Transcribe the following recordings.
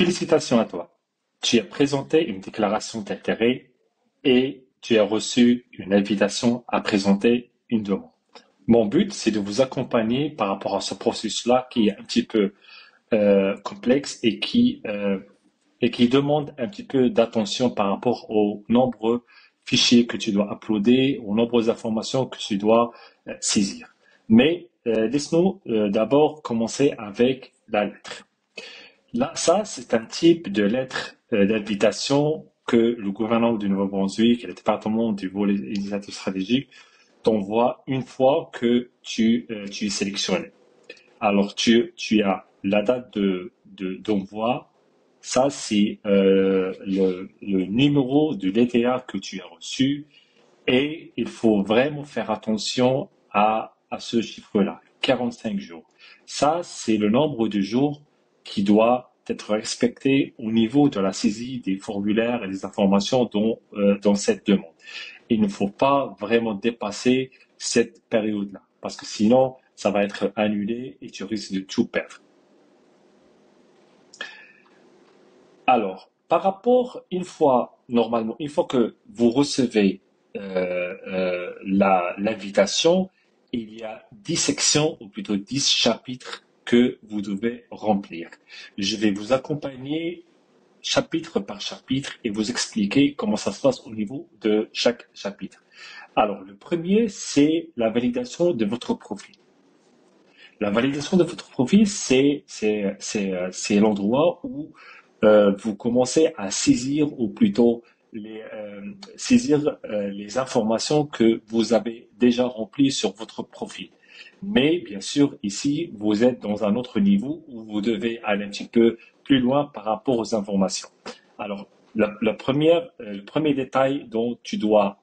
Félicitations à toi. Tu as présenté une déclaration d'intérêt et tu as reçu une invitation à présenter une demande. Mon but, c'est de vous accompagner par rapport à ce processus-là qui est un petit peu complexe et qui demande un petit peu d'attention par rapport aux nombreux fichiers que tu dois uploader, aux nombreuses informations que tu dois saisir. Mais laisse-nous d'abord commencer avec la lettre. Là, ça, c'est un type de lettre d'invitation que le gouvernement du Nouveau-Brunswick et le département du volet initiative stratégique t'envoient une fois que tu es sélectionné. Alors, tu as la date d'envoi. Ça, c'est le numéro de l'ETA que tu as reçu. Et il faut vraiment faire attention à ce chiffre-là, 45 jours. Ça, c'est le nombre de jours qui doit être respecté au niveau de la saisie des formulaires et des informations dans cette demande. Il ne faut pas vraiment dépasser cette période-là, parce que sinon, ça va être annulé et tu risques de tout perdre. Alors, par rapport, normalement, une fois que vous recevez l'invitation, il y a 10 sections, ou plutôt 10 chapitres que vous devez remplir. Je vais vous accompagner chapitre par chapitre et vous expliquer comment ça se passe au niveau de chaque chapitre. Alors, le premier, c'est la validation de votre profil. La validation de votre profil, c'est l'endroit où vous commencez à saisir, ou plutôt saisir les informations que vous avez déjà remplies sur votre profil. Mais bien sûr, ici, vous êtes dans un autre niveau où vous devez aller un petit peu plus loin par rapport aux informations. Alors, le premier détail dont tu dois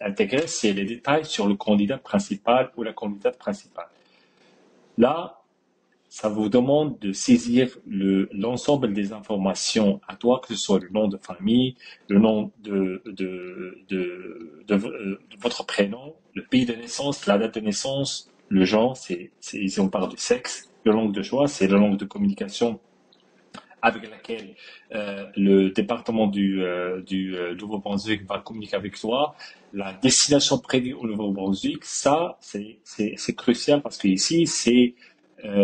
intégrer, c'est les détails sur le candidat principal ou la candidate principale. Là, ça vous demande de saisir l'ensemble des informations à toi, que ce soit le nom de famille, le nom de votre prénom, le pays de naissance, la date de naissance, le genre, ici on parle du sexe, la langue de choix, c'est la langue de communication avec laquelle le département du Nouveau-Brunswick va communiquer avec toi. La destination prévue au Nouveau-Brunswick, ça, c'est crucial parce que ici,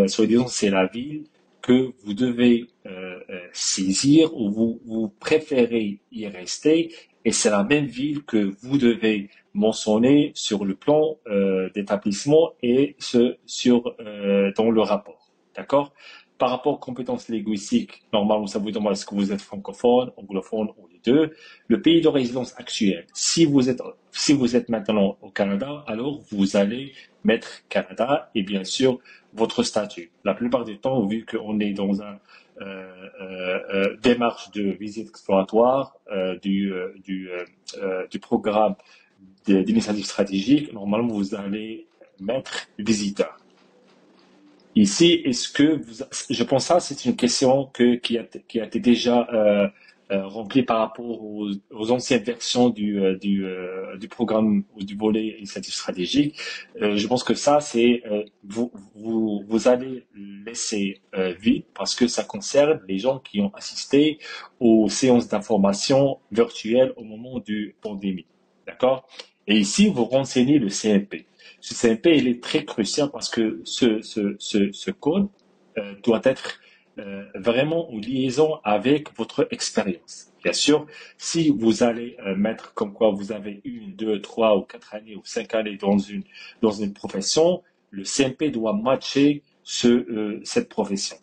soi-disant, c'est la ville que vous devez saisir ou vous préférez y rester et c'est la même ville que vous devez mentionner sur le plan d'établissement et dans le rapport. D'accord? Par rapport aux compétences linguistiques, normalement, ça vous demande est-ce que vous êtes francophone, anglophone ou les deux. Le pays de résidence actuel. Si vous êtes maintenant au Canada, alors vous allez mettre Canada et bien sûr votre statut. La plupart du temps, vu qu'on est dans un démarche de visite exploratoire du programme d'initiative stratégique, normalement vous allez mettre visiteur. Ici, je pense que ça, c'est une question qui a été déjà remplie par rapport aux anciennes versions du programme ou du volet initiative stratégique. Je pense que ça, vous allez laisser vide parce que ça concerne les gens qui ont assisté aux séances d'information virtuelles au moment du pandémie. D'accord? Et ici, vous renseignez le CMP. Ce CMP, il est très crucial parce que ce code doit être vraiment en liaison avec votre expérience. Bien sûr, si vous allez mettre comme quoi vous avez 1, 2, 3 ou 4 années ou 5 années dans une profession, le CMP doit matcher cette profession.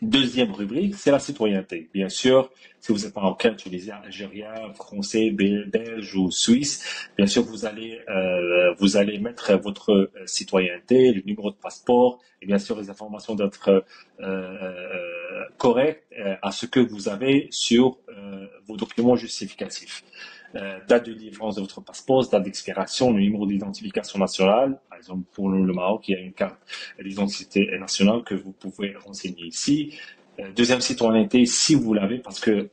Deuxième rubrique, c'est la citoyenneté. Bien sûr, si vous êtes marocain, tunisien, algérien, français, belge ou suisse, bien sûr, vous allez mettre votre citoyenneté, le numéro de passeport et bien sûr les informations d'être correctes à ce que vous avez sur vos documents justificatifs. Date de délivrance de votre passeport, date d'expiration, le numéro d'identification nationale. Par exemple, pour le Maroc, il y a une carte d'identité nationale que vous pouvez renseigner ici. Deuxième citoyenneté, si vous l'avez, parce que,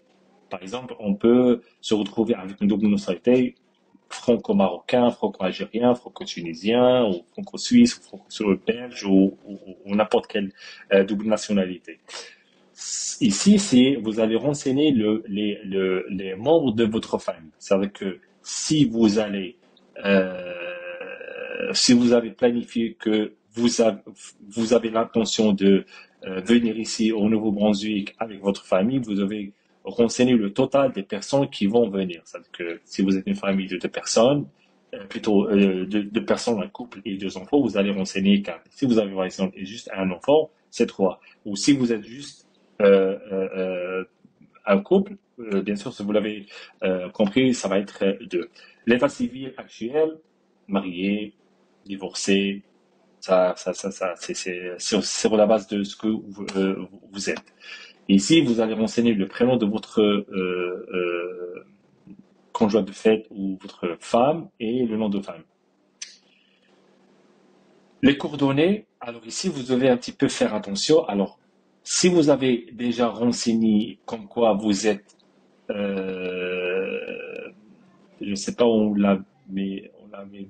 par exemple, on peut se retrouver avec une double nationalité franco-marocain, franco-algérien, franco-tunisien, ou franco-suisse, ou franco-belge, ou n'importe quelle double nationalité. Ici, c'est vous allez renseigner les membres de votre famille. C'est-à-dire que si vous allez, si vous avez planifié que vous avez l'intention de venir ici au Nouveau-Brunswick avec votre famille, vous devez renseigner le total des personnes qui vont venir. C'est-à-dire que si vous êtes une famille de deux personnes, plutôt deux personnes, un couple et deux enfants, vous allez renseigner quatre. Si vous avez par exemple juste un enfant, c'est trois. Ou si vous êtes juste euh, euh, euh, un couple, bien sûr, si vous l'avez compris, ça va être deux. L'état civil actuel, marié, divorcé, c'est sur la base de ce que vous êtes. Ici, vous allez renseigner le prénom de votre conjoint de fait ou votre femme et le nom de femme. Les coordonnées, alors ici, vous devez un petit peu faire attention. Alors, si vous avez déjà renseigné comme quoi vous êtes, je ne sais pas où on l'avait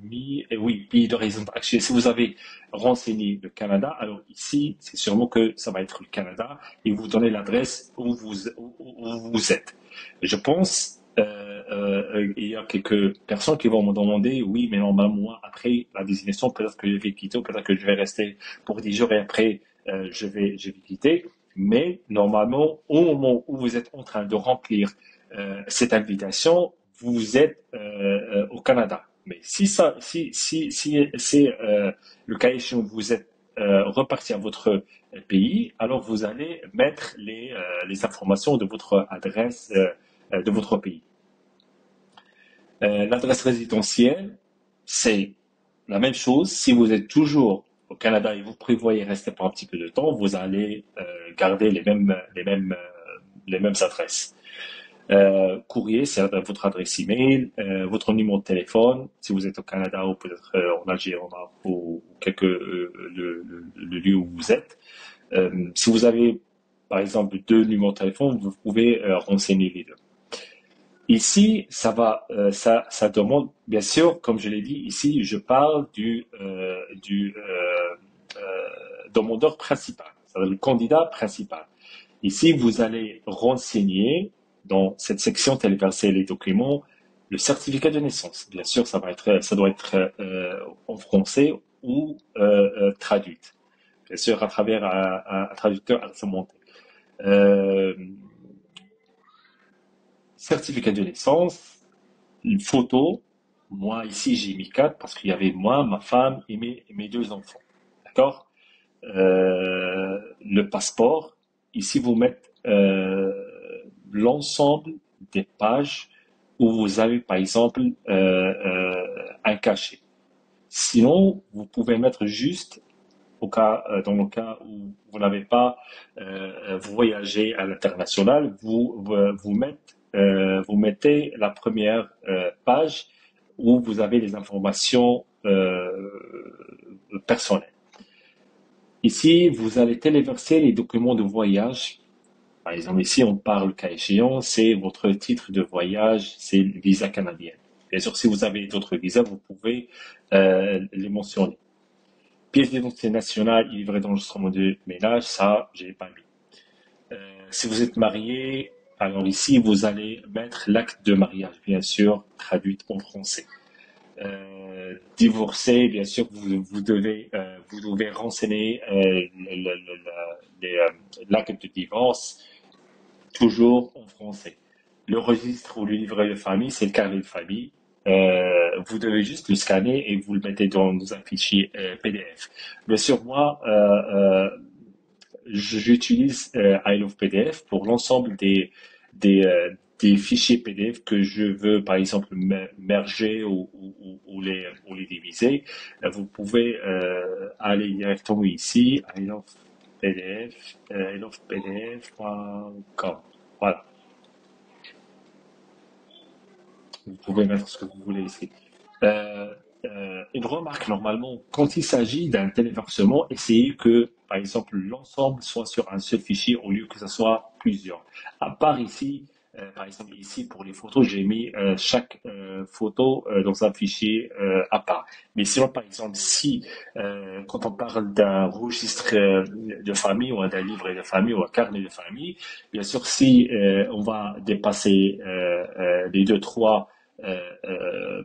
mis, et oui, pays de résidence actuelle. Si vous avez renseigné le Canada, alors ici, c'est sûrement que ça va être le Canada et vous donnez l'adresse où vous êtes. Je pense, il y a quelques personnes qui vont me demander, oui, mais normalement, moi, après la désignation, peut-être que je vais quitter, ou peut-être que je vais rester pour 10 jours et après, je vais quitter. Mais normalement, au moment où vous êtes en train de remplir cette invitation, vous êtes au Canada. Mais si c'est le cas échéant, vous êtes reparti à votre pays, alors vous allez mettre les informations de votre adresse de votre pays. L'adresse résidentielle, c'est la même chose. Si vous êtes toujours au Canada et vous prévoyez rester pour un petit peu de temps, vous allez garder les mêmes adresses. Courrier, c'est votre adresse email, votre numéro de téléphone, si vous êtes au Canada ou peut-être en Algérie ou quelque le lieu où vous êtes. Si vous avez par exemple deux numéros de téléphone, vous pouvez renseigner les deux. Ici, ça demande, bien sûr, comme je l'ai dit, ici, je parle du demandeur principal, c'est-à-dire le candidat principal. Ici, vous allez renseigner dans cette section téléverser les documents le certificat de naissance. Bien sûr, ça doit être en français ou traduite. Bien sûr, à travers un traducteur assermenté. Euh, Certificat de naissance, une photo. Moi, ici, j'ai mis quatre parce qu'il y avait moi, ma femme et mes deux enfants. D'accord? Le passeport. Ici, vous mettez l'ensemble des pages où vous avez, par exemple, un cachet. Sinon, vous pouvez mettre juste dans le cas où vous n'avez pas voyagé à l'international, vous mettez la première page où vous avez les informations personnelles. Ici, vous allez téléverser les documents de voyage. Par exemple, ici, on parle cas échéant, c'est votre titre de voyage, c'est le visa canadien. Bien sûr, si vous avez d'autres visas, vous pouvez les mentionner. Pièce d'identité nationale livrée d'enregistrement de ménage, ça, je l'ai pas mis. Si vous êtes marié, alors ici, vous allez mettre l'acte de mariage, bien sûr, traduit en français. Divorcé, bien sûr, vous devez renseigner l'acte de divorce toujours en français. Le registre ou le livret de famille, c'est le carnet de famille. Vous devez juste le scanner et vous le mettez dans un fichier PDF. Bien sûr, moi, j'utilise I Love PDF pour l'ensemble des fichiers PDF que je veux, par exemple, merger ou les diviser. Vous pouvez aller directement ici, I Love PDF, ilovepdf.com. Voilà. Vous pouvez mettre ce que vous voulez ici. Euh, une remarque, normalement, quand il s'agit d'un téléversement, essayez que, par exemple, l'ensemble soit sur un seul fichier au lieu que ce soit plusieurs. À part ici, Par exemple, ici, pour les photos, j'ai mis chaque photo dans un fichier à part. Mais sinon, par exemple, si quand on parle d'un registre de famille ou d'un livret de famille ou un carnet de famille, bien sûr, si on va dépasser les deux, trois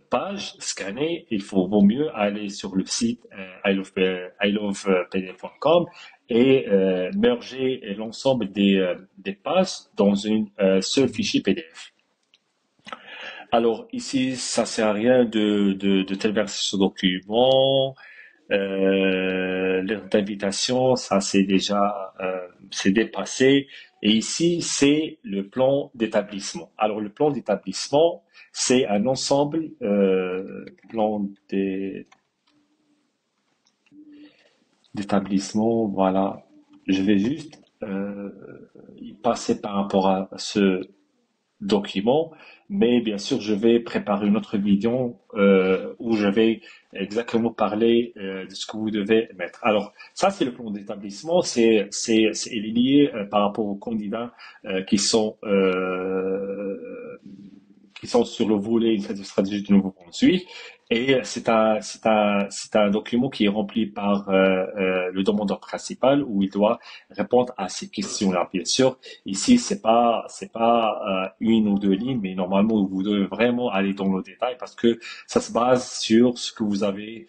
pages scannées, vaut mieux aller sur le site ilovepdf.com et merger l'ensemble des pages dans une seul fichier PDF. Alors ici, ça sert à rien de téléverser ce document. L'heure d'invitation, ça c'est dépassé. Et ici, c'est le plan d'établissement. Alors le plan d'établissement, c'est un ensemble plan d'établissement. Voilà. Je vais juste y passer par rapport à ce document, mais bien sûr, je vais préparer une autre vidéo où je vais exactement parler de ce que vous devez mettre. Alors, ça, c'est le plan d'établissement, c'est lié par rapport aux candidats qui sont sur le volet une stratégie de nouveau conduit. Et c'est un document qui est rempli par le demandeur principal où il doit répondre à ces questions-là. Bien sûr, ici c'est pas une ou deux lignes, mais normalement vous devez vraiment aller dans le détail parce que ça se base sur ce que vous avez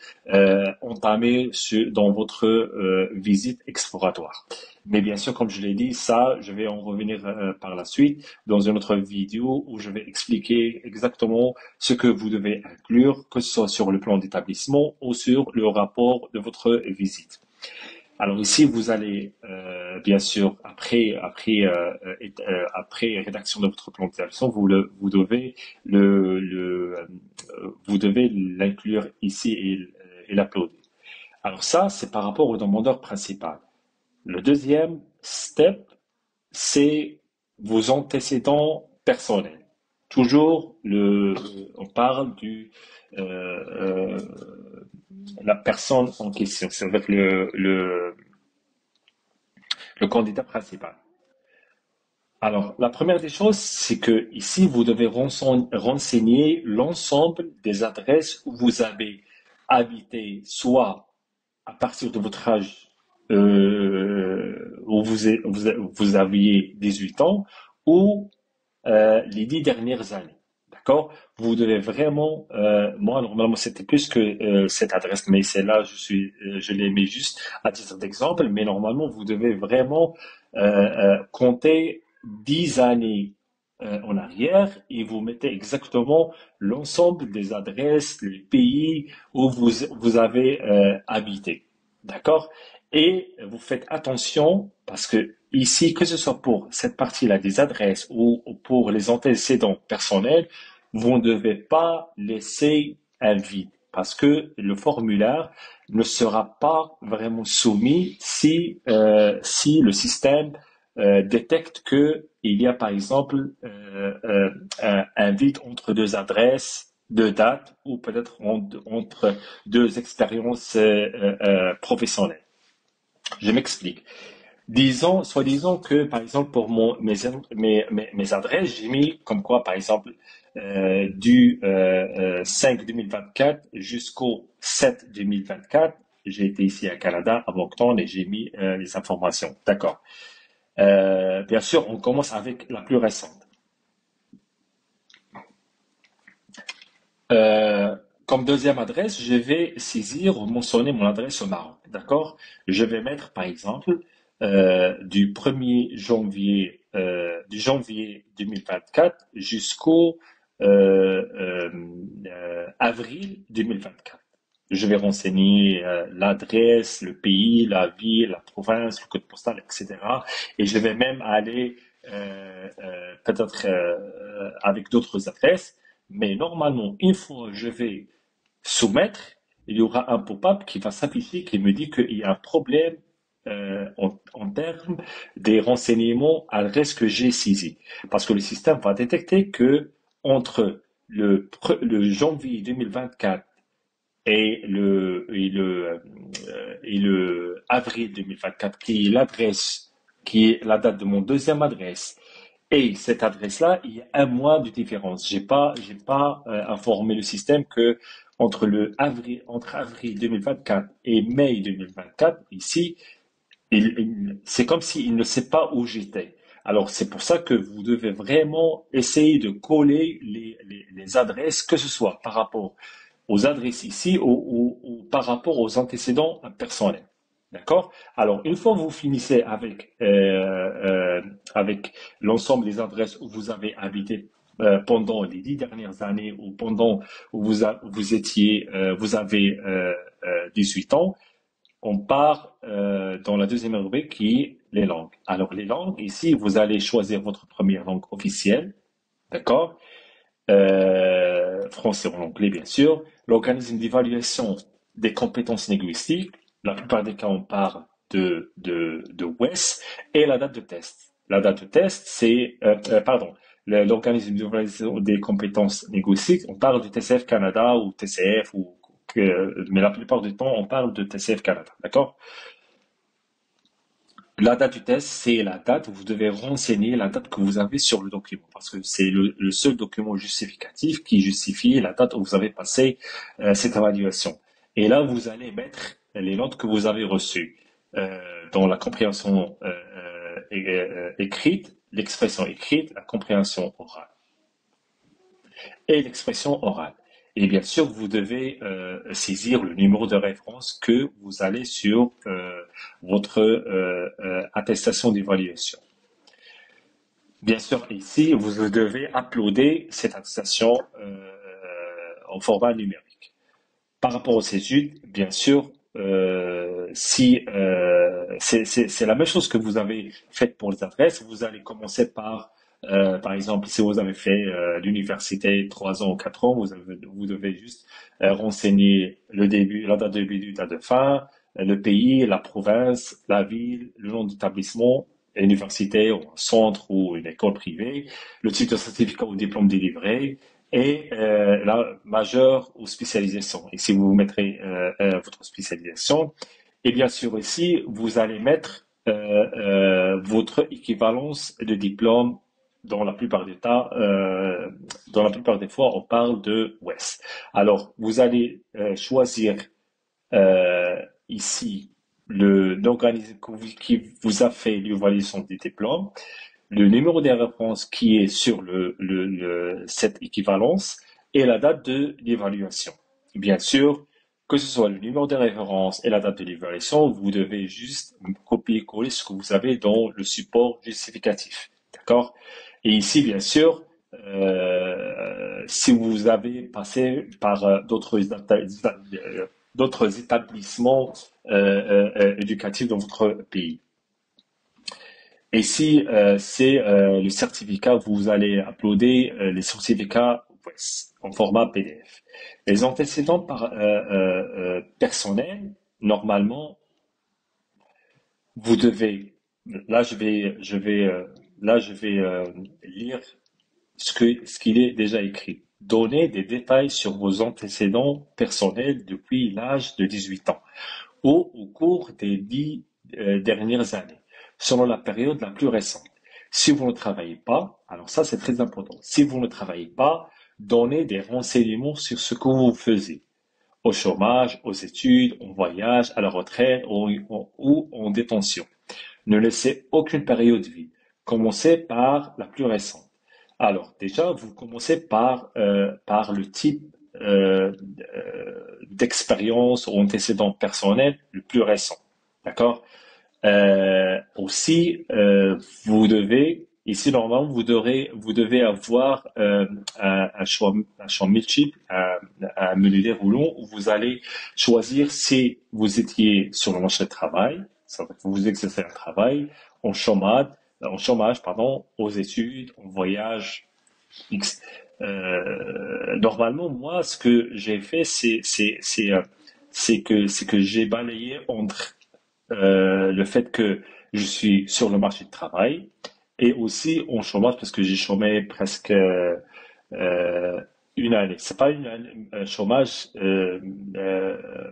entamé dans votre visite exploratoire. Mais bien sûr, comme je l'ai dit, ça, je vais en revenir par la suite dans une autre vidéo où je vais expliquer exactement ce que vous devez inclure, que ce soit sur le plan d'établissement ou sur le rapport de votre visite. Alors ici, vous allez bien sûr après rédaction de votre plan d'établissement, vous devez l'inclure ici et l'uploader. Alors ça, c'est par rapport au demandeur principal. Le deuxième step, c'est vos antécédents personnels. Toujours on parle euh, la personne en question, c'est avec le candidat principal. Alors, la première des choses, c'est que ici, vous devez renseigner l'ensemble des adresses où vous avez habité, soit à partir de votre âge où vous aviez 18 ans, ou les 10 dernières années. D'accord? Vous devez vraiment, moi normalement c'était plus que cette adresse, mais celle-là je l'ai mis juste à titre d'exemple, mais normalement vous devez vraiment compter 10 années en arrière et vous mettez exactement l'ensemble des adresses, les pays où vous avez habité. D'accord? Et vous faites attention parce que ici, que ce soit pour cette partie-là des adresses ou pour les antécédents personnels, vous ne devez pas laisser un vide parce que le formulaire ne sera pas vraiment soumis si le système détecte que il y a par exemple un vide entre deux adresses, deux dates ou peut-être entre deux expériences professionnelles. Je m'explique. Soi-disant que, par exemple, pour mes adresses, j'ai mis comme quoi, par exemple, du 5 2024 jusqu'au 7 2024, j'ai été ici à Canada, à Moncton, et j'ai mis les informations. D'accord. Bien sûr, on commence avec la plus récente. Euh, Comme deuxième adresse, je vais saisir ou mentionner mon adresse au Maroc. D'accord? Je vais mettre, par exemple, du 1er janvier, du janvier 2024 jusqu'au avril 2024. Je vais renseigner l'adresse, le pays, la ville, la province, le code postal, etc. Et je vais même aller peut-être avec d'autres adresses. Mais normalement, une fois que je vais soumettre, il y aura un pop-up qui va s'afficher qui me dit qu'il y a un problème en termes des renseignements adresses que j'ai saisis. Parce que le système va détecter que entre le janvier 2024 et le avril 2024, qui est la date de mon deuxième adresse, Et cette adresse-là, il y a un mois de différence. J'ai pas informé le système que entre avril 2024 et mai 2024, ici, c'est comme s'il ne sait pas où j'étais. Alors, c'est pour ça que vous devez vraiment essayer de coller les adresses, que ce soit par rapport aux adresses ici ou par rapport aux antécédents personnels. D'accord? Alors, une fois que vous finissez avec l'ensemble des adresses où vous avez habité pendant les 10 dernières années ou pendant où vous avez 18 ans, on part dans la deuxième rubrique qui est les langues. Alors, les langues, ici, vous allez choisir votre première langue officielle, d'accord? Français ou anglais, bien sûr. L'organisme d'évaluation des compétences linguistiques, la plupart des cas, on parle de WES, et la date de test. La date de test, pardon, l'organisme d'évaluation des compétences linguistiques, on parle du TCF Canada ou TCF, mais la plupart du temps, on parle de TCF Canada, d'accord? La date du test, c'est la date où vous devez renseigner la date que vous avez sur le document, parce que c'est le seul document justificatif qui justifie la date où vous avez passé cette évaluation. Et là, vous allez mettre les notes que vous avez reçues dans la compréhension écrite, l'expression écrite, la compréhension orale et l'expression orale. Et bien sûr, vous devez saisir le numéro de référence que vous allez sur votre attestation d'évaluation. Bien sûr, ici, vous devez uploader cette attestation en format numérique. Par rapport aux études, bien sûr, si c'est la même chose que vous avez fait pour les adresses, vous allez commencer par exemple, si vous avez fait l'université 3 ans ou 4 ans, vous devez juste renseigner le début, la date de début, la date de fin, le pays, la province, la ville, le nom d'établissement, université, ou un centre ou une école privée, le type de certificat ou diplôme délivré, et la majeure ou spécialisation. Ici, vous mettrez votre spécialisation. Et bien sûr, ici, vous allez mettre votre équivalence de diplôme. Dans la plupart des cas, dans la plupart des fois, on parle de WES. Alors, vous allez choisir ici l'organisme qui vous a fait l'évaluation des diplômes, le numéro des références qui est sur cette équivalence et la date de l'évaluation. Bien sûr, que ce soit le numéro de référence et la date de l'évaluation, vous devez juste copier-coller ce que vous avez dans le support justificatif. D'accord? Et ici, bien sûr, si vous avez passé par d'autres établissements éducatifs dans votre pays. Et si c'est le certificat, vous allez uploader les certificats en format PDF. Les antécédents personnels, normalement, vous devez, là je vais lire ce qu'il est déjà écrit. Donnez des détails sur vos antécédents personnels depuis l'âge de 18 ans ou au cours des 10 dernières années, selon la période la plus récente. Si vous ne travaillez pas, alors ça c'est très important, si vous ne travaillez pas, donnez des renseignements sur ce que vous faisiez, au chômage, aux études, en voyage, à la retraite ou en détention. Ne laissez aucune période vide. Commencez par la plus récente. Alors, déjà, vous commencez par le type d'expérience ou antécédent personnel le plus récent. D'accord? Aussi, ici normalement, vous devez avoir un choix multiple, un menu déroulant où vous allez choisir si vous étiez sur le marché de travail, ça veut dire que vous exercez un travail, en chômage, pardon, aux études, en voyage, X. Normalement, moi, ce que j'ai fait, c'est que j'ai balayé entre le fait que je suis sur le marché du travail et aussi en chômage parce que j'ai chômé presque une année. C'est pas un chômage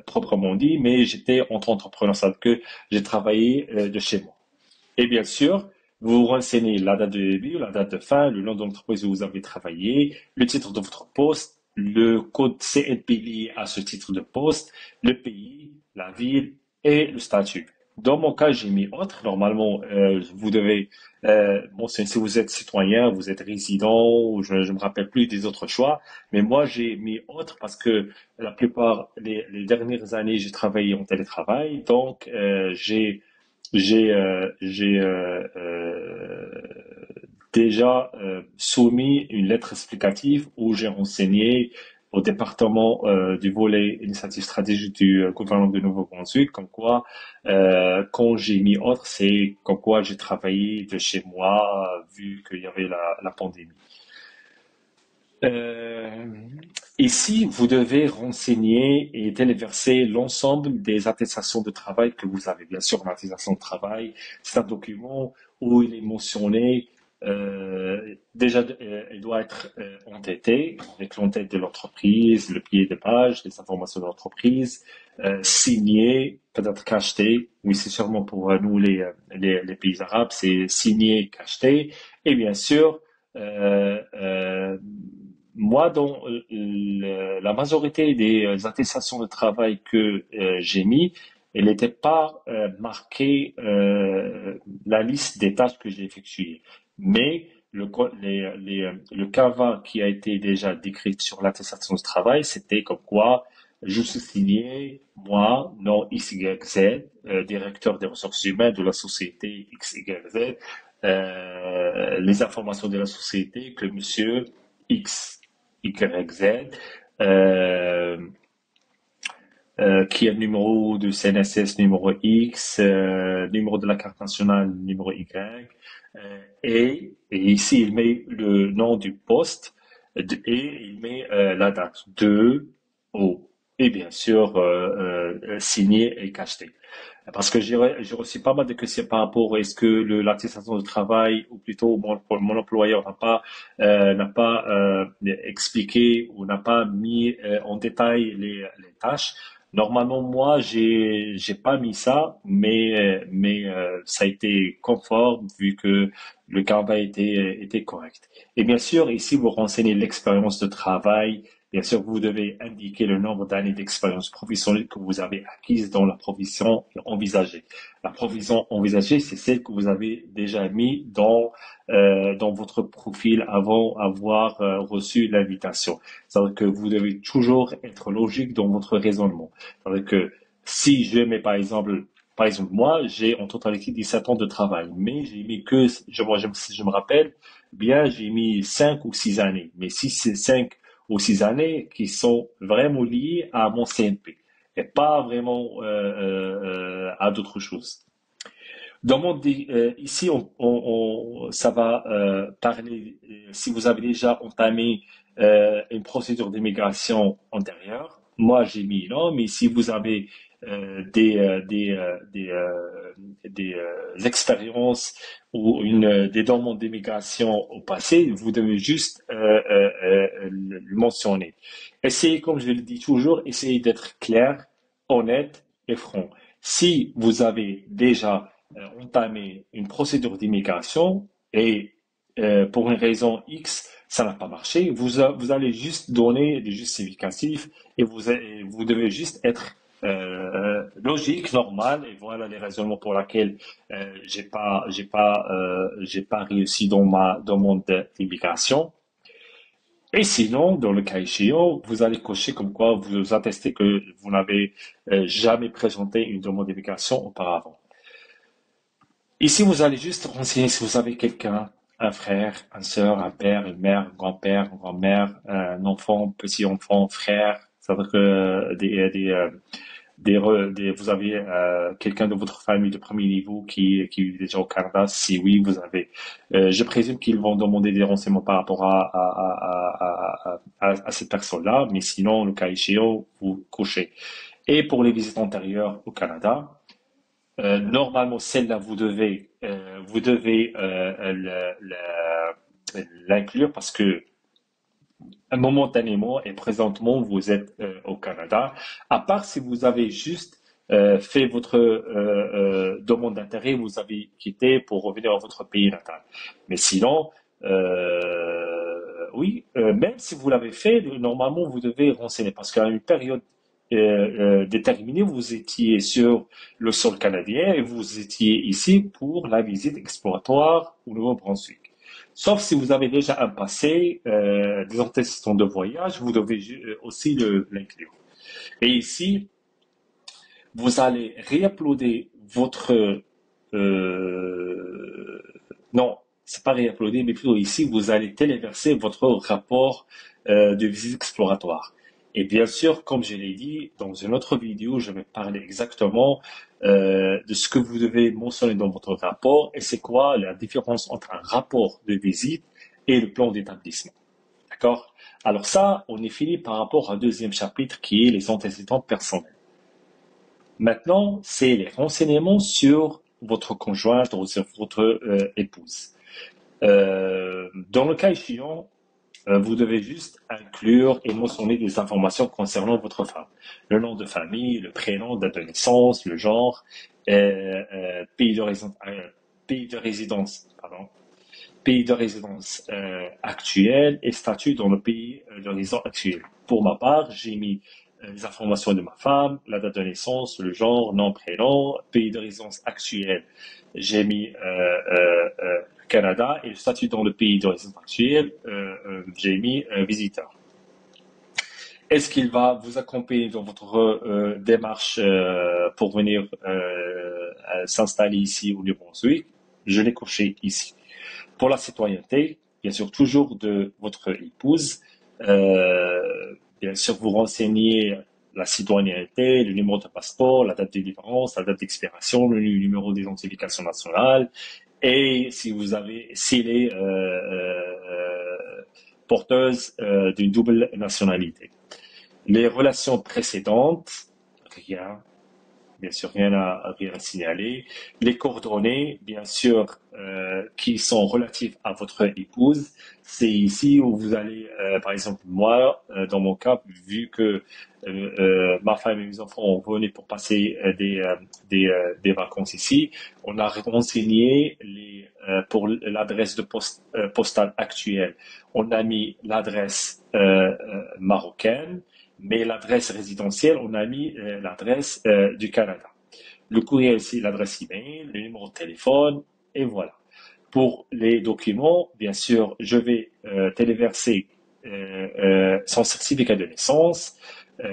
proprement dit, mais j'étais entre entrepreneurs, c'est-à-dire que j'ai travaillé de chez moi. Et bien sûr, Vous renseignez la date de début, la date de fin, le nom de l'entreprise où vous avez travaillé, le titre de votre poste, le code CNP lié à ce titre de poste, le pays, la ville et le statut. Dans mon cas, j'ai mis autre. Normalement, vous devez mentionner si vous êtes citoyen, vous êtes résident, ou je ne me rappelle plus des autres choix. Mais moi, j'ai mis autre parce que la plupart, les dernières années, j'ai travaillé en télétravail. Donc, j'ai déjà soumis une lettre explicative où j'ai renseigné au département du volet initiative stratégique du gouvernement de Nouveau-Brunswick, comme quoi, quand j'ai mis autre, c'est comme quoi j'ai travaillé de chez moi, vu qu'il y avait la pandémie. Euh, Ici, vous devez renseigner et téléverser l'ensemble des attestations de travail que vous avez. Bien sûr, l'attestation de travail, c'est un document où il est mentionné, déjà, il doit être entêté avec l'entête de l'entreprise, le pied de page, les informations de l'entreprise, signé, peut-être cacheté. Oui, c'est sûrement pour nous les pays arabes, c'est signé, cacheté. Et bien sûr, euh, euh, moi, dans la majorité des attestations de travail que j'ai mis, elle n'était pas marquée la liste des tâches que j'ai effectuées. Mais le CAVA qui a été déjà décrit sur l'attestation de travail, c'était comme quoi je suis signé, moi, non XYZ, directeur des ressources humaines de la société XYZ, les informations de la société que monsieur X, YZ, euh, qui a le numéro de CNSS numéro X, numéro de la carte nationale numéro Y, et ici il met le nom du poste et il met la date de O. Et bien sûr, signé et cacheté. Parce que j'ai reçu pas mal de questions par rapport à est-ce que l'attestation de travail, ou plutôt mon employeur n'a pas expliqué ou n'a pas mis en détail les tâches. Normalement, moi, j'ai pas mis ça, mais ça a été conforme vu que le Canva était correct. Et bien sûr, ici, vous renseignez l'expérience de travail. Bien sûr, vous devez indiquer le nombre d'années d'expérience professionnelle que vous avez acquise dans la profession envisagée. La profession envisagée, c'est celle que vous avez déjà mis dans votre profil avant avoir reçu l'invitation. C'est-à-dire que vous devez toujours être logique dans votre raisonnement. C'est-à-dire que si je mets par exemple, moi, j'ai en totalité 17 ans de travail, mais j'ai mis que, si je me rappelle bien, j'ai mis 5 ou 6 années. Mais si c'est 5 ou 6 années qui sont vraiment liées à mon CNP et pas vraiment à d'autres choses. Ici, ça va parler, si vous avez déjà entamé une procédure d'immigration antérieure. Moi, j'ai mis non, mais si vous avez des expériences ou des demandes d'immigration au passé, vous devez juste le mentionner. Essayez, comme je le dis toujours, essayez d'être clair, honnête et franc. Si vous avez déjà entamer une procédure d'immigration et pour une raison X, ça n'a pas marché, vous allez juste donner des justificatifs et vous devez juste être logique, normal, et voilà les raisonnements pour lesquels j'ai pas réussi dans ma demande d'immigration. Et sinon, dans le cas échéant, vous allez cocher comme quoi vous attestez que vous n'avez jamais présenté une demande d'immigration auparavant. Ici, vous allez juste renseigner si vous avez quelqu'un, un frère, une sœur, un père, une mère, un grand-père, une grand-mère, un enfant, petit-enfant, frère. Ça veut dire que vous avez quelqu'un de votre famille de premier niveau qui vit déjà au Canada. Si oui, vous avez. Je présume qu'ils vont demander des renseignements par rapport à cette personne-là, mais sinon, le cas échéant, vous cochez. Et pour les visites antérieures au Canada, normalement, celle-là, vous devez l'inclure parce que momentanément et présentement, vous êtes au Canada. À part si vous avez juste fait votre demande d'intérêt, vous avez quitté pour revenir à votre pays natal. Mais sinon, oui, même si vous l'avez fait, normalement vous devez renseigner parce qu'à une période déterminée, vous étiez sur le sol canadien et vous étiez ici pour la visite exploratoire au Nouveau-Brunswick. Sauf si vous avez déjà un passé, des antécédents de voyage, vous devez aussi l'inclure. Et ici, vous allez réuploader votre... non, c'est pas réuploader, mais plutôt ici, vous allez téléverser votre rapport de visite exploratoire. Et bien sûr, comme je l'ai dit, dans une autre vidéo, je vais parler exactement de ce que vous devez mentionner dans votre rapport et c'est quoi la différence entre un rapport de visite et le plan d'établissement. D'accord? Alors ça, on est fini par rapport au deuxième chapitre qui est les antécédents personnels. Maintenant, c'est les renseignements sur votre conjointe ou sur votre épouse. Dans le cas échéant, vous devez juste inclure et mentionner des informations concernant votre femme. Le nom de famille, le prénom, date de naissance, le genre, pays de résidence, pardon, pays de résidence actuel et statut dans le pays de résidence actuel. Pour ma part, j'ai mis les informations de ma femme, la date de naissance, le genre, nom, prénom, pays de résidence actuel. J'ai mis Canada et le statut dans le pays de résidence actuel, j'ai mis visiteur. Est-ce qu'il va vous accompagner dans votre démarche pour venir s'installer ici au Nouveau-Brunswick? Je l'ai coché ici. Pour la citoyenneté, bien sûr, toujours de votre épouse. Bien sûr, vous renseignez la citoyenneté, le numéro de passeport, la date de délivrance, la date d'expiration, le numéro d'identification nationale, et si vous avez, s'il est porteuse d'une double nationalité. Les relations précédentes, rien, bien sûr, rien à signaler. Les coordonnées, bien sûr, qui sont relatives à votre épouse, c'est ici où vous allez, par exemple, moi, dans mon cas, vu que ma femme et mes enfants ont venu pour passer des vacances ici, on a renseigné pour l'adresse de postale actuelle. On a mis l'adresse marocaine, mais l'adresse résidentielle, on a mis l'adresse du Canada. Le courriel aussi, l'adresse email, le numéro de téléphone, et voilà. Pour les documents, bien sûr, je vais téléverser son certificat de naissance,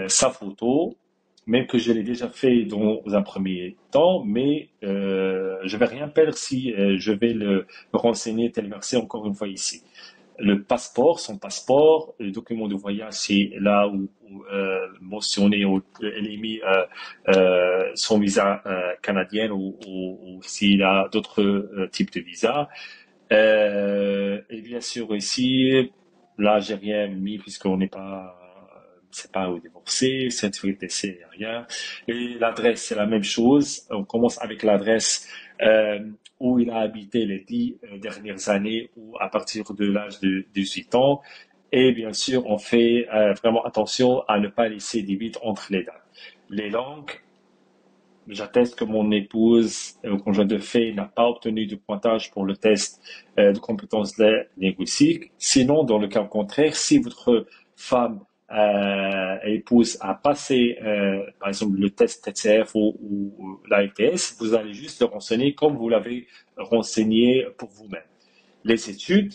sa photo, même que je l'ai déjà fait dans un premier temps, mais je vais rien perdre si je vais le renseigner, téléverser encore une fois ici. Le passeport, son passeport, le document de voyage, c'est là où mentionné, où elle est mis son visa canadien ou s'il a d'autres types de visa. Et bien sûr ici, là j'ai rien mis puisqu'on n'est pas, c'est pas divorcé, certificat de décès, rien. Et l'adresse, c'est la même chose. On commence avec l'adresse où il a habité les 10 dernières années ou à partir de l'âge de 18 ans. Et bien sûr, on fait vraiment attention à ne pas laisser des vides entre les dates. Les langues, j'atteste que mon épouse, conjoint de fait, n'a pas obtenu de pointage pour le test de compétences linguistiques. Sinon, dans le cas contraire, si votre femme épouse a passé, par exemple, le test TCF ou l'ALTS, vous allez juste le renseigner comme vous l'avez renseigné pour vous-même. Les études,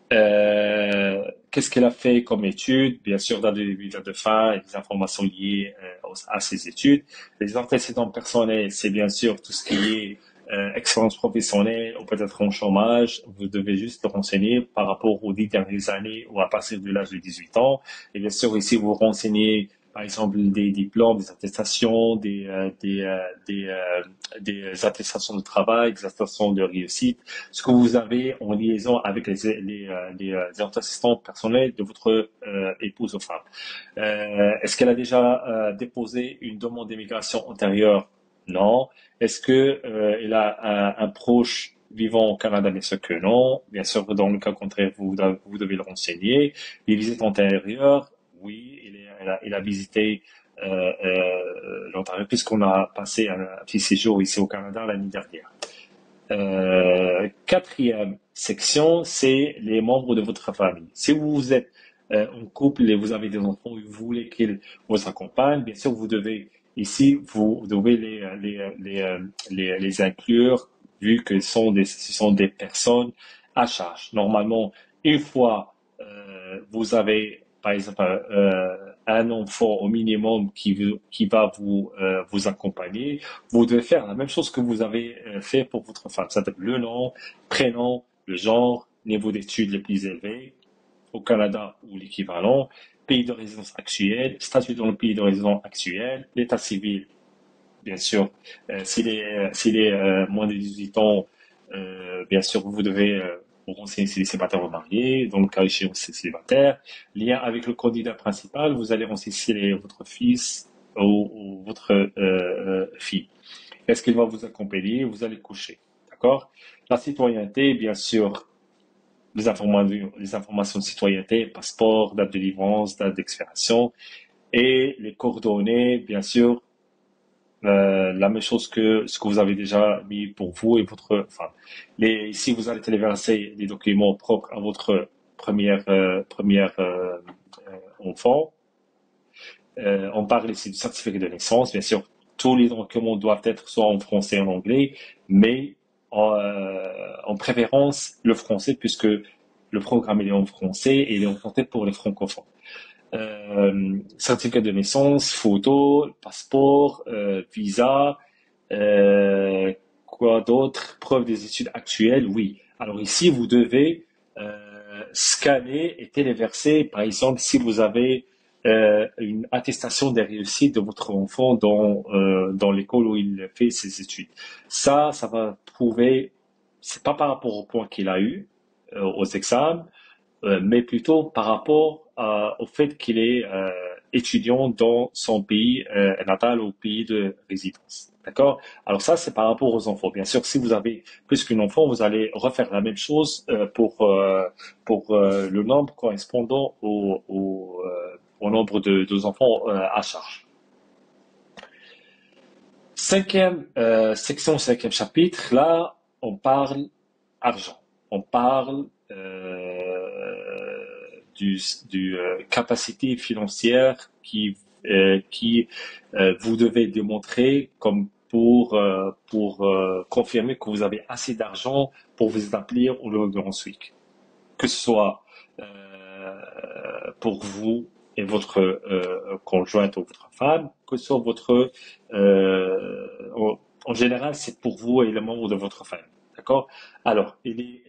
qu'est-ce qu'elle a fait comme études? Bien sûr, dans le début, de fin, des informations liées à ses études. Les antécédents personnels, c'est bien sûr tout ce qui est expérience professionnelle ou peut-être en chômage. Vous devez juste le renseigner par rapport aux 10 dernières années ou à partir de l'âge de 18 ans. Et bien sûr, ici, vous renseignez par exemple des diplômes, des attestations, des attestations de travail, des attestations de réussite, ce que vous avez en liaison avec les assistants personnels de votre épouse ou femme. Est-ce qu'elle a déjà déposé une demande d'immigration antérieure? Non. Est-ce que elle a un proche vivant au Canada? Bien sûr que non. Bien sûr, dans le cas contraire, vous devez le renseigner. Les visites antérieures, oui, il a visité l'Ontario, puisqu'on a passé un petit séjour ici au Canada l'année dernière. Quatrième section, c'est les membres de votre famille. Si vous êtes en couple et vous avez des enfants et vous voulez qu'ils vous accompagnent, bien sûr, vous devez ici, vous devez les inclure vu que ce sont des personnes à charge. Normalement, une fois vous avez, par exemple, un enfant au minimum qui va vous accompagner, vous devez faire la même chose que vous avez fait pour votre femme. C'est-à-dire le nom, prénom, le genre, niveau d'études les plus élevés au Canada ou l'équivalent, pays de résidence actuel, statut dans le pays de résidence actuel, l'état civil, bien sûr. S'il est moins de 18 ans, bien sûr, vous devez vous renseigner si les célibataires ou mariés. Dans le cas échéant, c'est célibataire. Lien avec le candidat principal, vous allez renseigner si votre fils ou votre fille. Est-ce qu'il va vous accompagner? Vous allez coucher. D'accord? La citoyenneté, bien sûr, les informations de citoyenneté, passeport, date de délivrance, date d'expiration et les coordonnées, bien sûr, la même chose que ce que vous avez déjà mis pour vous et votre femme. Ici, vous allez téléverser les documents propres à votre première enfant. On parle ici du certificat de naissance. Bien sûr, tous les documents doivent être soit en français ou en anglais, mais en préférence le français puisque le programme est en français et il est en français pour les francophones. Certificat de naissance, photo, passeport, visa, quoi d'autre? Preuve des études actuelles, oui. Alors ici, vous devez scanner et téléverser, par exemple, si vous avez une attestation des réussites de votre enfant dans l'école où il fait ses études. Ça va prouver, c'est pas par rapport au point qu'il a eu aux examens, mais plutôt par rapport au fait qu'il est étudiant dans son pays natal ou pays de résidence. D'accord? Alors ça, c'est par rapport aux enfants. Bien sûr, si vous avez plus qu'un enfant, vous allez refaire la même chose pour le nombre correspondant au nombre de enfants à charge. Cinquième section, cinquième chapitre, là, on parle argent. On parle du capacité financière qui vous devez démontrer comme pour confirmer que vous avez assez d'argent pour vous établir au Nouveau-Brunswick. Que ce soit pour vous et votre conjointe ou votre femme, que ce soit votre en général, c'est pour vous et les membres de votre famille. D'accord? Alors, il est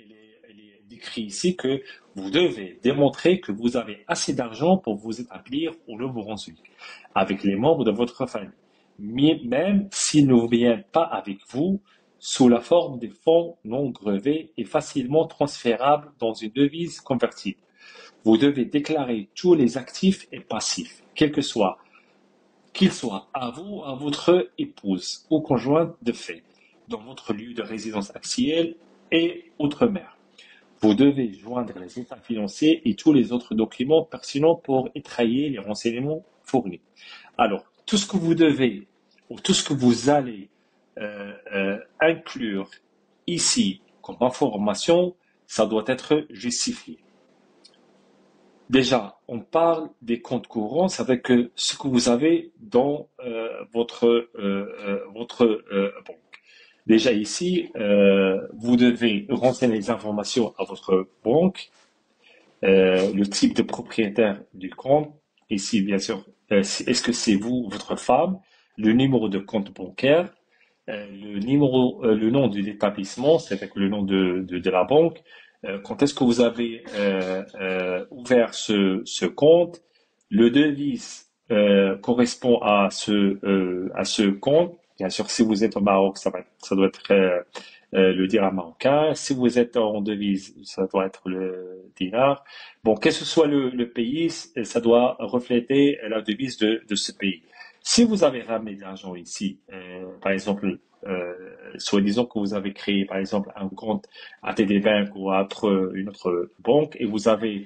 décrit ici que vous devez démontrer que vous avez assez d'argent pour vous établir au Nouveau-Brunswick avec les membres de votre famille, même s'ils ne viennent pas avec vous sous la forme des fonds non grevés et facilement transférables dans une devise convertible. Vous devez déclarer tous les actifs et passifs, qu'ils soient à vous, à votre épouse ou conjointe de fait, dans votre lieu de résidence actuelle et outre-mer. Vous devez joindre les états financiers et tous les autres documents pertinents pour étayer les renseignements fournis. Alors, tout ce que vous devez ou tout ce que vous allez inclure ici comme information, ça doit être justifié. Déjà, on parle des comptes courants, c'est avec ce que vous avez dans votre banque. Déjà ici, vous devez renseigner les informations à votre banque, le type de propriétaire du compte. Ici, bien sûr, est-ce que c'est vous, votre femme, le numéro de compte bancaire, le nom de l'établissement, c'est avec le nom de la banque. Quand est-ce que vous avez ouvert ce compte? Le devise correspond à ce compte. Bien sûr, si vous êtes au Maroc, ça doit être le dirham marocain. Si vous êtes en devise, ça doit être le dinar. Bon, quel que soit le pays, ça doit refléter la devise de ce pays. Si vous avez ramené de l'argent ici, par exemple, soi-disant que vous avez créé, par exemple, un compte à TD Bank ou à une autre banque et vous avez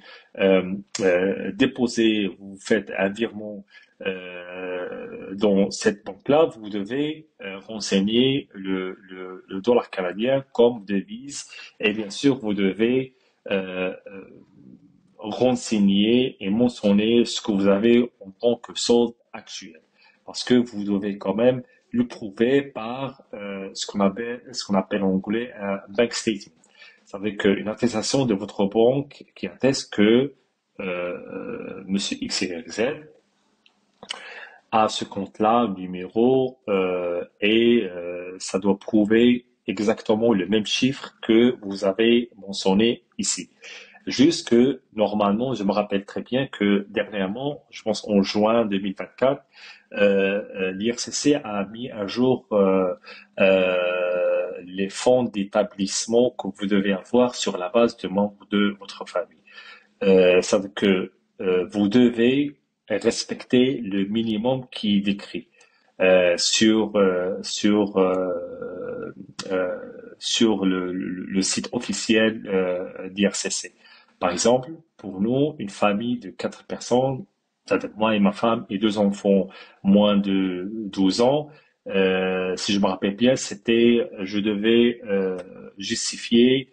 déposé, vous faites un virement dans cette banque-là, vous devez renseigner le dollar canadien comme devise et bien sûr, vous devez renseigner et mentionner ce que vous avez en tant que solde actuel. Parce que vous devez quand même le prouver par ce qu'on appelle en anglais un bank statement. Ça veut dire une attestation de votre banque qui atteste que Monsieur XYZ a ce compte-là, numéro, et ça doit prouver exactement le même chiffre que vous avez mentionné ici. Juste que, normalement, je me rappelle très bien que dernièrement, je pense en juin 2024, l'IRCC a mis à jour les fonds d'établissement que vous devez avoir sur la base de membres de votre famille. Ça veut dire que vous devez respecter le minimum qui est décrit euh, sur le site officiel d'IRCC. Par exemple, pour nous, une famille de 4 personnes, c'est-à-dire moi et ma femme et 2 enfants moins de 12 ans, si je me rappelle bien, je devais justifier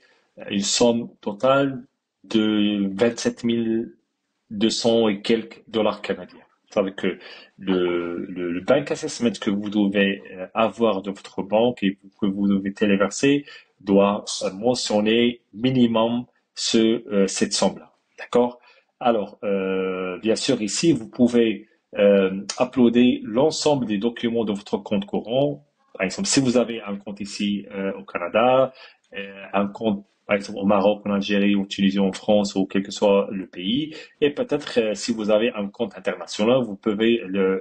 une somme totale de 27 200 et quelques dollars canadiens. Ça veut dire que le bank assessment que vous devez avoir de votre banque et que vous devez téléverser doit mentionner minimum cette somme-là. D'accord? Alors, bien sûr, ici, vous pouvez uploader l'ensemble des documents de votre compte courant. Par exemple, si vous avez un compte ici au Canada, un compte par exemple au Maroc, en Algérie, en Tunisie, en France ou quel que soit le pays. Et peut-être si vous avez un compte international, vous pouvez le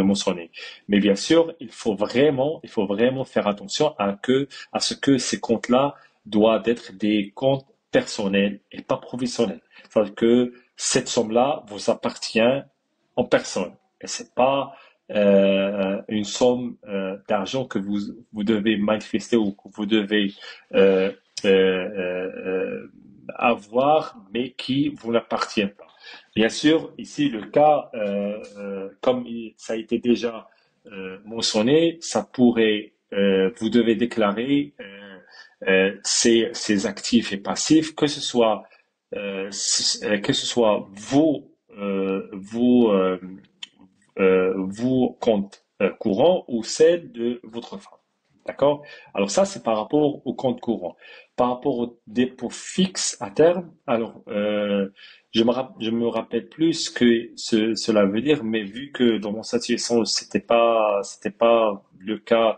mentionner. Mais bien sûr, il faut vraiment faire attention à ce que ces comptes-là doivent être des comptes personnels et pas professionnels. C'est-à-dire que cette somme-là vous appartient en personne. Et c'est pas une somme d'argent que vous devez manifester ou que vous devez euh, avoir, mais qui vous n'appartient pas. Bien sûr, ici le cas, comme ça a été déjà mentionné, ça pourrait, vous devez déclarer ces actifs et passifs, que ce soit vos comptes courants ou celles de votre femme. D'accord? Alors ça, c'est par rapport au compte courant. Par rapport au dépôt fixe à terme, alors je me rappelle plus ce que cela veut dire, mais vu que dans mon situation, c'était pas le cas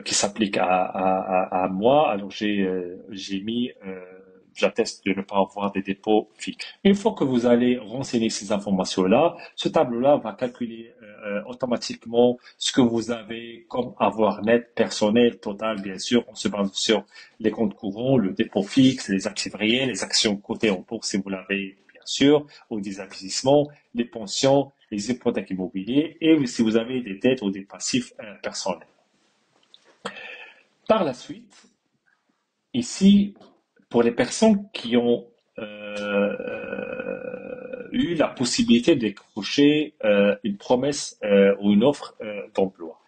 qui s'applique à moi. Alors j'ai mis, j'atteste de ne pas avoir des dépôts fixes. Une fois que vous allez renseigner ces informations-là, ce tableau-là va calculer automatiquement ce que vous avez comme avoir net personnel total, bien sûr, on se base sur les comptes courants, le dépôt fixe, les actifs réels, les actions cotées en bourse si vous l'avez, bien sûr, ou des investissements, les pensions, les hypothèques immobilières et si vous avez des dettes ou des passifs personnels. Par la suite, ici, pour les personnes qui ont eu la possibilité de décrocher une promesse ou une offre d'emploi.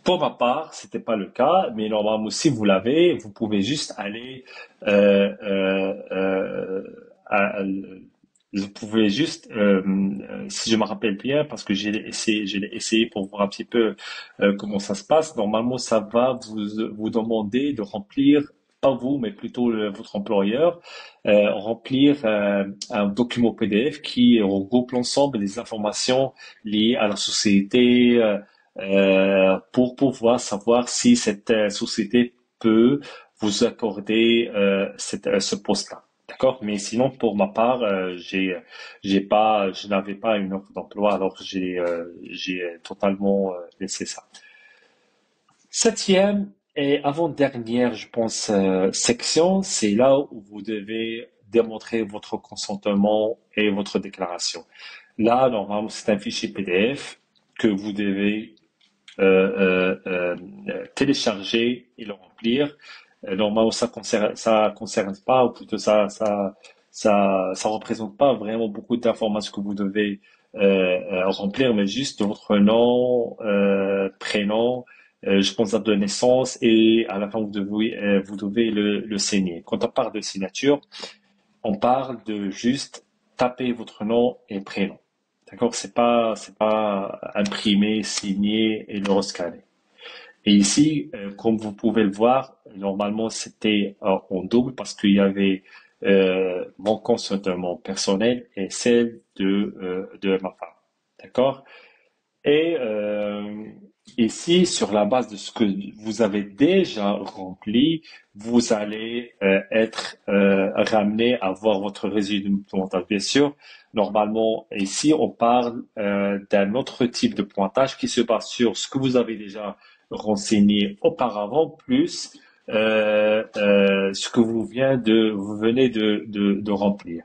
Pour ma part, c'était pas le cas, mais normalement, si vous l'avez, vous pouvez juste aller vous pouvez juste, si je me rappelle bien, parce que je l'ai essayé pour voir un petit peu comment ça se passe. Normalement, ça va vous demander de remplir, pas vous, mais plutôt votre employeur, remplir un document PDF qui regroupe l'ensemble des informations liées à la société pour pouvoir savoir si cette société peut vous accorder ce poste-là. D'accord? Mais sinon, pour ma part, je n'avais pas une offre d'emploi, alors j'ai totalement laissé ça. Septième et avant-dernière, je pense, section, c'est là où vous devez démontrer votre consentement et votre déclaration. Là, normalement, c'est un fichier PDF que vous devez télécharger et le remplir. Normalement, ça concerne pas, ou plutôt ça représente pas vraiment beaucoup d'informations que vous devez remplir, mais juste votre nom, prénom, je pense date de naissance et à la fin vous devez le signer. Quand on parle de signature, on parle de juste taper votre nom et prénom. D'accord? C'est pas imprimer, signer et le rescanner. Et ici, comme vous pouvez le voir, normalement c'était en double parce qu'il y avait mon consentement personnel et celle de ma femme. D'accord? Et ici, sur la base de ce que vous avez déjà rempli, vous allez être ramené à voir votre résumé de pointage. Bien sûr, normalement, ici, on parle d'un autre type de pointage qui se base sur ce que vous avez déjà renseigné auparavant, plus ce que vous venez de remplir.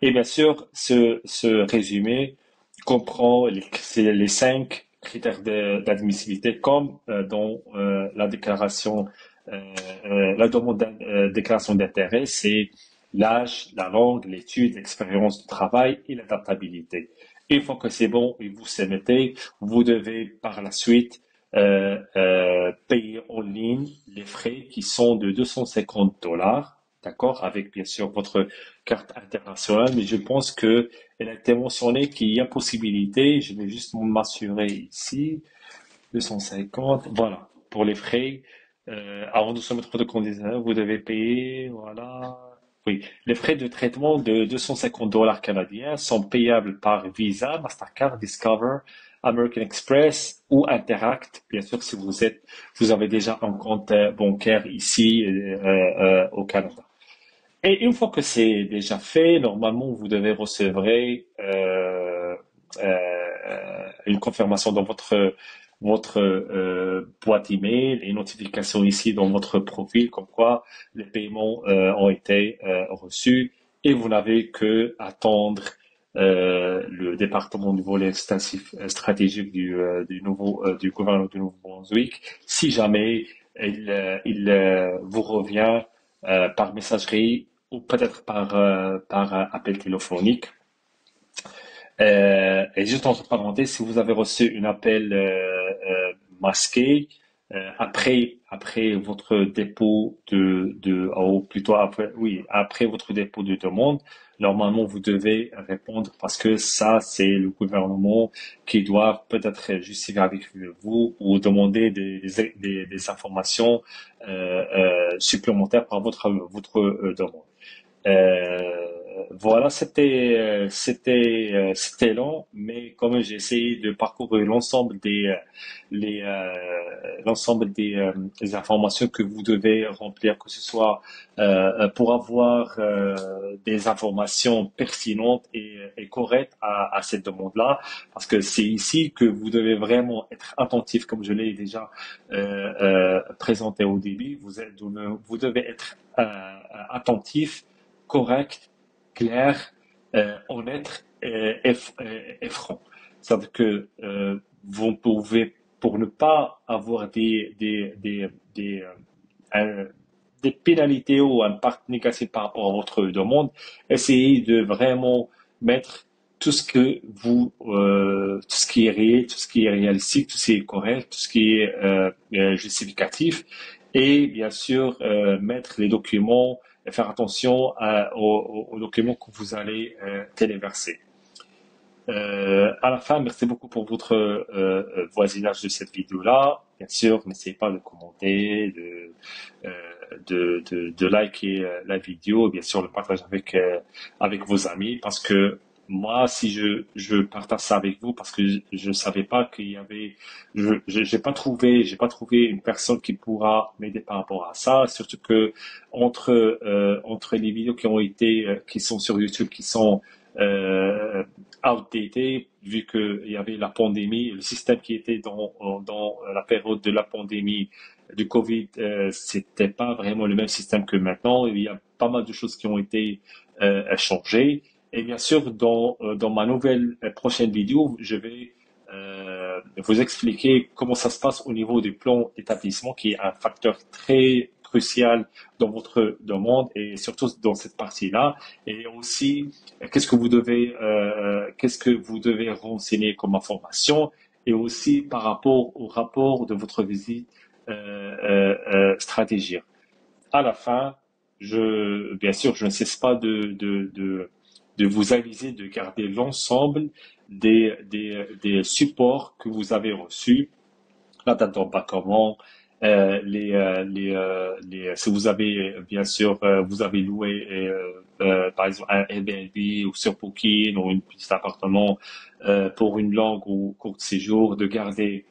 Et bien sûr, ce résumé comprend les 5 critères d'admissibilité comme dans la déclaration, la demande de déclaration d'intérêt, c'est l'âge, la langue, l'étude, l'expérience de travail et l'adaptabilité. Une fois que c'est bon et vous soumettez, vous devez par la suite payer en ligne les frais qui sont de $250, d'accord, avec bien sûr votre carte internationale, mais je pense que elle a été mentionné qu'il y a possibilité, je vais juste m'assurer ici, 250, voilà, pour les frais, avant de soumettre votre candidature, vous devez payer, voilà, oui, les frais de traitement de $250 canadiens sont payables par Visa, Mastercard, Discover, American Express ou Interact, bien sûr, si vous avez déjà un compte bancaire ici au Canada. Et une fois que c'est déjà fait, normalement, vous devez recevoir une confirmation dans votre boîte email et une notification ici dans votre profil comme quoi les paiements ont été reçus et vous n'avez que attendre le département du volet stratégique du gouvernement du Nouveau-Brunswick si jamais il vous revient par messagerie ou peut-être par appel téléphonique. Et juste entre parenthèses, si vous avez reçu un appel masqué après votre dépôt ou plutôt après, oui, après votre dépôt de demande, normalement vous devez répondre parce que ça, c'est le gouvernement qui doit peut-être justifier avec vous ou demander des informations supplémentaires par votre demande. Voilà, c'était long, mais quand même j'ai essayé de parcourir les, euh, l'ensemble des informations que vous devez remplir, que ce soit pour avoir des informations pertinentes et correctes à cette demande-là, parce que c'est ici que vous devez vraiment être attentif, comme je l'ai déjà présenté au début. Vous devez être attentif, correct, clair, honnête et franc. C'est-à-dire que vous pouvez, pour ne pas avoir euh, des pénalités ou un impact négatif par rapport à votre demande, essayez de vraiment mettre tout ce qui est réel, tout ce qui est réalistique, tout ce qui est correct, tout ce qui est justificatif, et bien sûr mettre les documents et faire attention aux documents que vous allez téléverser. À la fin, merci beaucoup pour votre voisinage de cette vidéo-là. Bien sûr, n'essayez pas de commenter, euh, de liker la vidéo, bien sûr, le partage avec vos amis, parce que moi, si je partage ça avec vous, parce que je savais pas qu'il y avait, j'ai pas trouvé une personne qui pourra m'aider par rapport à ça, surtout que entre les vidéos qui sont sur YouTube, qui sont euh, outdated, vu qu'il y avait la pandémie, le système qui était dans la période de la pandémie du Covid, c'était pas vraiment le même système que maintenant. Il y a pas mal de choses qui ont été changées. Et bien sûr, dans ma nouvelle prochaine vidéo, je vais vous expliquer comment ça se passe au niveau du plan d'établissement, qui est un facteur très crucial dans votre demande et surtout dans cette partie-là. Et aussi, qu'est-ce que vous devez renseigner comme information et aussi par rapport au rapport de votre visite stratégique. À la fin, bien sûr, je ne cesse pas de vous aviser de garder l'ensemble des supports que vous avez reçus, la date d'embarquement, si vous avez, bien sûr, vous avez loué, par exemple, un Airbnb ou sur Booking ou une petit appartement pour une longue ou courte séjour, de garder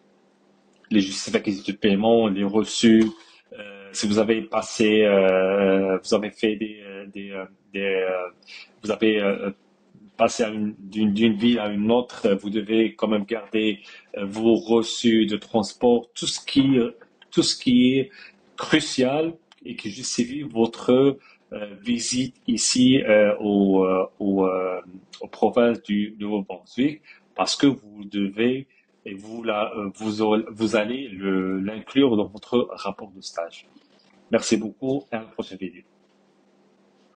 les justificatifs de paiement, les reçus. Si vous avez passé, vous avez fait vous avez passé d'une ville à une autre, vous devez quand même garder vos reçus de transport, tout ce qui est crucial et qui justifie votre visite ici aux provinces du Nouveau-Brunswick, parce que vous devez et vous allez l'inclure dans votre rapport de stage. Merci beaucoup et à la prochaine vidéo.